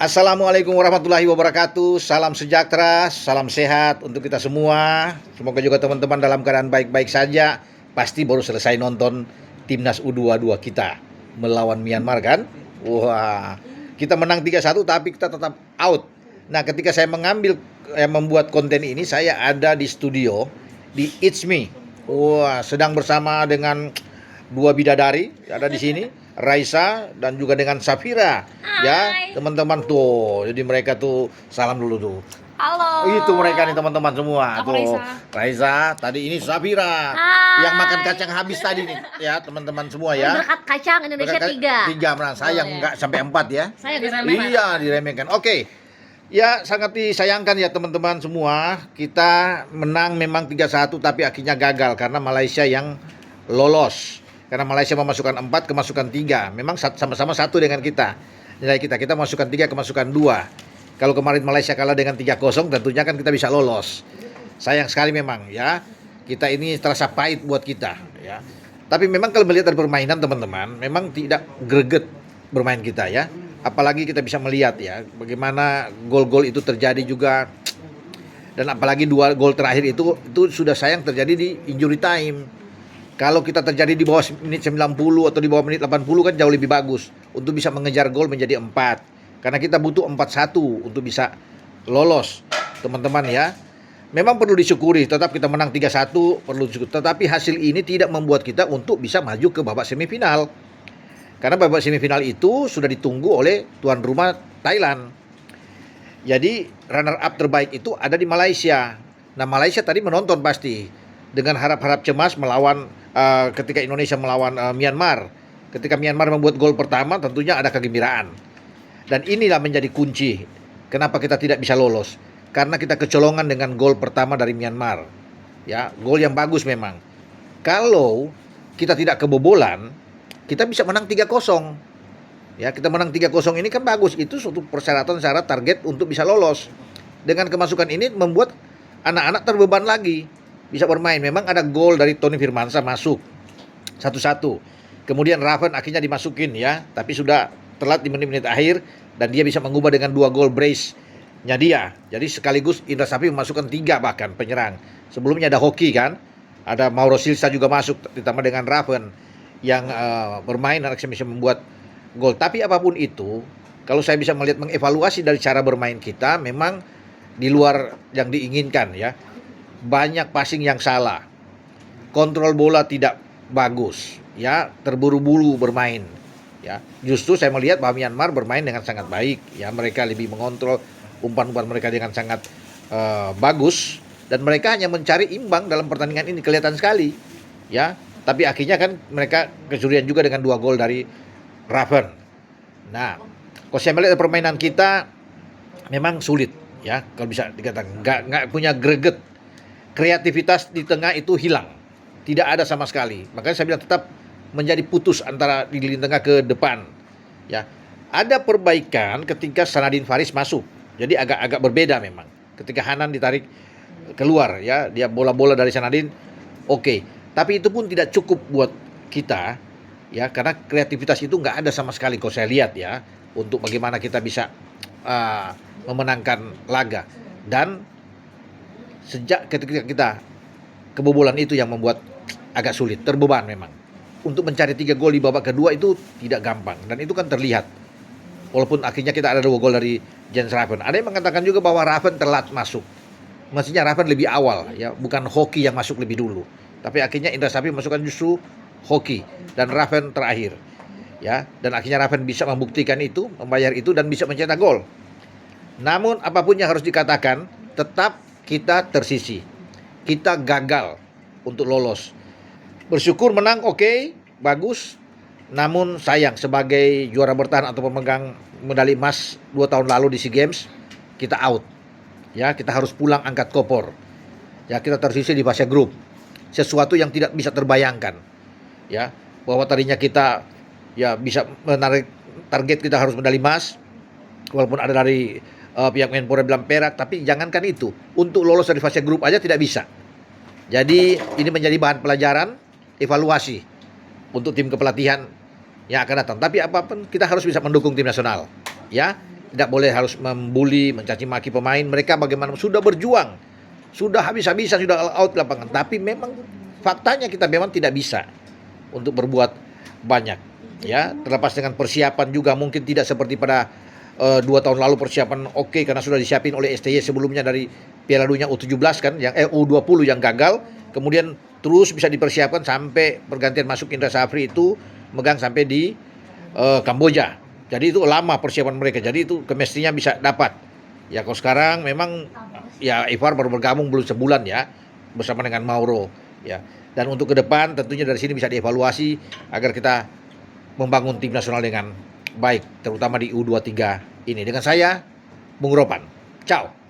Assalamualaikum warahmatullahi wabarakatuh. Salam sejahtera, salam sehat untuk kita semua. Semoga juga teman-teman dalam keadaan baik-baik saja. Pasti baru selesai nonton Timnas U22 kita melawan Myanmar kan? Wah, kita menang 3-1 tapi kita tetap out. Nah, ketika saya membuat konten ini, saya ada di studio di It's Me. Wah, sedang bersama dengan dua bidadari ada di sini, Raisa dan juga dengan Safira. Hai. Ya, teman-teman tuh. Jadi mereka tuh salam dulu tuh. Halo. Itu mereka nih teman-teman semua. Aku tuh. Raisa, tadi ini Safira. Hai. Yang makan kacang habis tadi nih. Ya, teman-teman semua ya. Berkat kacang Indonesia 3. 3 menang. Saya enggak sampai 4 ya. Saya diremehkan. Iya, diremehkan. Oke. Ya, sangat disayangkan ya teman-teman semua. Kita menang memang 3-1 tapi akhirnya gagal karena Malaysia yang lolos. Karena Malaysia memasukkan 4, kemasukan 3. Memang sama-sama satu dengan kita. Nilai kita masukkan 3, kemasukan 2. Kalau kemarin Malaysia kalah dengan 3-0, tentunya kan kita bisa lolos. Sayang sekali memang ya. Kita ini terasa pahit buat kita ya. Tapi memang kalau melihat dari permainan teman-teman, memang tidak greget bermain kita ya. Apalagi kita bisa melihat ya bagaimana gol-gol itu terjadi juga. Dan apalagi 2 gol terakhir itu sudah sayang terjadi di injury time. Kalau kita terjadi di bawah menit 90 atau di bawah menit 80 kan jauh lebih bagus untuk bisa mengejar gol menjadi 4. Karena kita butuh 4-1 untuk bisa lolos, teman-teman ya. Memang perlu disyukuri, tetap kita menang 3-1, perlu disyukuri. Tetapi hasil ini tidak membuat kita untuk bisa maju ke babak semifinal. Karena babak semifinal itu sudah ditunggu oleh tuan rumah Thailand. Jadi runner up terbaik itu ada di Malaysia. Nah, Malaysia tadi menonton pasti dengan harap-harap cemas melawan ketika Indonesia melawan Myanmar. Ketika Myanmar membuat gol pertama tentunya ada kegembiraan. Dan inilah menjadi kunci kenapa kita tidak bisa lolos. Karena kita kecolongan dengan gol pertama dari Myanmar. Ya, gol yang bagus memang. Kalau kita tidak kebobolan, kita bisa menang 3-0. Ya, kita menang 3-0 ini kan bagus. Itu suatu persyaratan syarat target untuk bisa lolos. Dengan kemasukan ini membuat anak-anak terbeban lagi. Bisa bermain. Memang ada gol dari Tony Firmansyah masuk 1-1. Kemudian Raven akhirnya dimasukin ya, tapi sudah telat di menit-menit akhir dan dia bisa mengubah dengan 2 gol brace-nya dia. Jadi sekaligus Indra Safri memasukkan 3 bahkan penyerang. Sebelumnya ada Hoki kan, ada Mauro Silva juga masuk ditambah dengan Raven yang bermain dan bisa membuat gol. Tapi apapun itu, kalau saya bisa melihat mengevaluasi dari cara bermain kita, memang di luar yang diinginkan ya. Banyak passing yang salah, kontrol bola tidak bagus, ya, terburu-buru bermain, ya. Justru saya melihat bahwa Myanmar bermain dengan sangat baik, ya, mereka lebih mengontrol umpan-umpan mereka dengan sangat bagus, dan mereka hanya mencari imbang dalam pertandingan ini kelihatan sekali, ya. Tapi akhirnya kan mereka kecurian juga dengan 2 gol dari Raven. Nah, kalau saya melihat permainan kita memang sulit, ya, kalau bisa dikatakan nggak punya greget. Kreativitas di tengah itu hilang, tidak ada sama sekali. Makanya saya bilang tetap menjadi putus antara di lini tengah ke depan. Ya, ada perbaikan ketika Sanadin Faris masuk. Jadi agak berbeda memang. Ketika Hanan ditarik keluar, ya, dia bola-bola dari Sanadin, oke. Tapi itu pun tidak cukup buat kita, ya, karena kreativitas itu nggak ada sama sekali. Kalau saya lihat ya, untuk bagaimana kita bisa memenangkan laga. Dan sejak ketika kita kebobolan itu yang membuat agak sulit, terbeban memang. Untuk mencari 3 gol di babak kedua itu tidak gampang. Dan itu kan terlihat. Walaupun akhirnya kita ada 2 gol dari Jens Raven. Ada yang mengatakan juga bahwa Raven telat masuk. Mestinya Raven lebih awal, ya, bukan Hoki yang masuk lebih dulu. Tapi akhirnya Indra Safri masukkan justru Hoki dan Raven terakhir. Ya, dan akhirnya Raven bisa membuktikan itu, membayar itu dan bisa mencetak gol. Namun apapun yang harus dikatakan, tetap kita tersisi, kita gagal untuk lolos. Bersyukur menang, oke, bagus. Namun sayang sebagai juara bertahan atau pemegang medali emas 2 tahun lalu di SEA Games, kita out. Ya, kita harus pulang angkat kopor. Ya, kita tersisi di fase grup. Sesuatu yang tidak bisa terbayangkan. Ya, bahwa tadinya kita ya bisa menarik target kita harus medali emas, walaupun ada dari pihak Menpora bilang perak, tapi jangankan itu, untuk lolos dari fase grup aja tidak bisa. Jadi ini menjadi bahan pelajaran, evaluasi untuk tim kepelatihan yang akan datang. Tapi apapun kita harus bisa mendukung tim nasional, ya. tidak boleh harus membuli, mencaci maki pemain. Mereka bagaimana sudah berjuang, sudah habis-habisan, sudah all out di lapangan. Tapi memang faktanya kita memang tidak bisa untuk berbuat banyak. Ya, terlepas dengan persiapan juga mungkin tidak seperti pada 2 tahun lalu persiapan oke, karena sudah disiapin oleh STY sebelumnya dari Piala Dunia U17 kan, yang U20 yang gagal, kemudian terus bisa dipersiapkan sampai pergantian masuk Indra Safri itu megang sampai di Kamboja. Jadi itu lama persiapan mereka. Jadi itu chemistry-nya bisa dapat. Ya kalau sekarang memang ya Ivar baru bergabung belum sebulan ya bersama dengan Mauro ya. Dan untuk ke depan tentunya dari sini bisa dievaluasi agar kita membangun tim nasional dengan baik, terutama di U23 ini. Dengan saya, Bung Ropan. Ciao.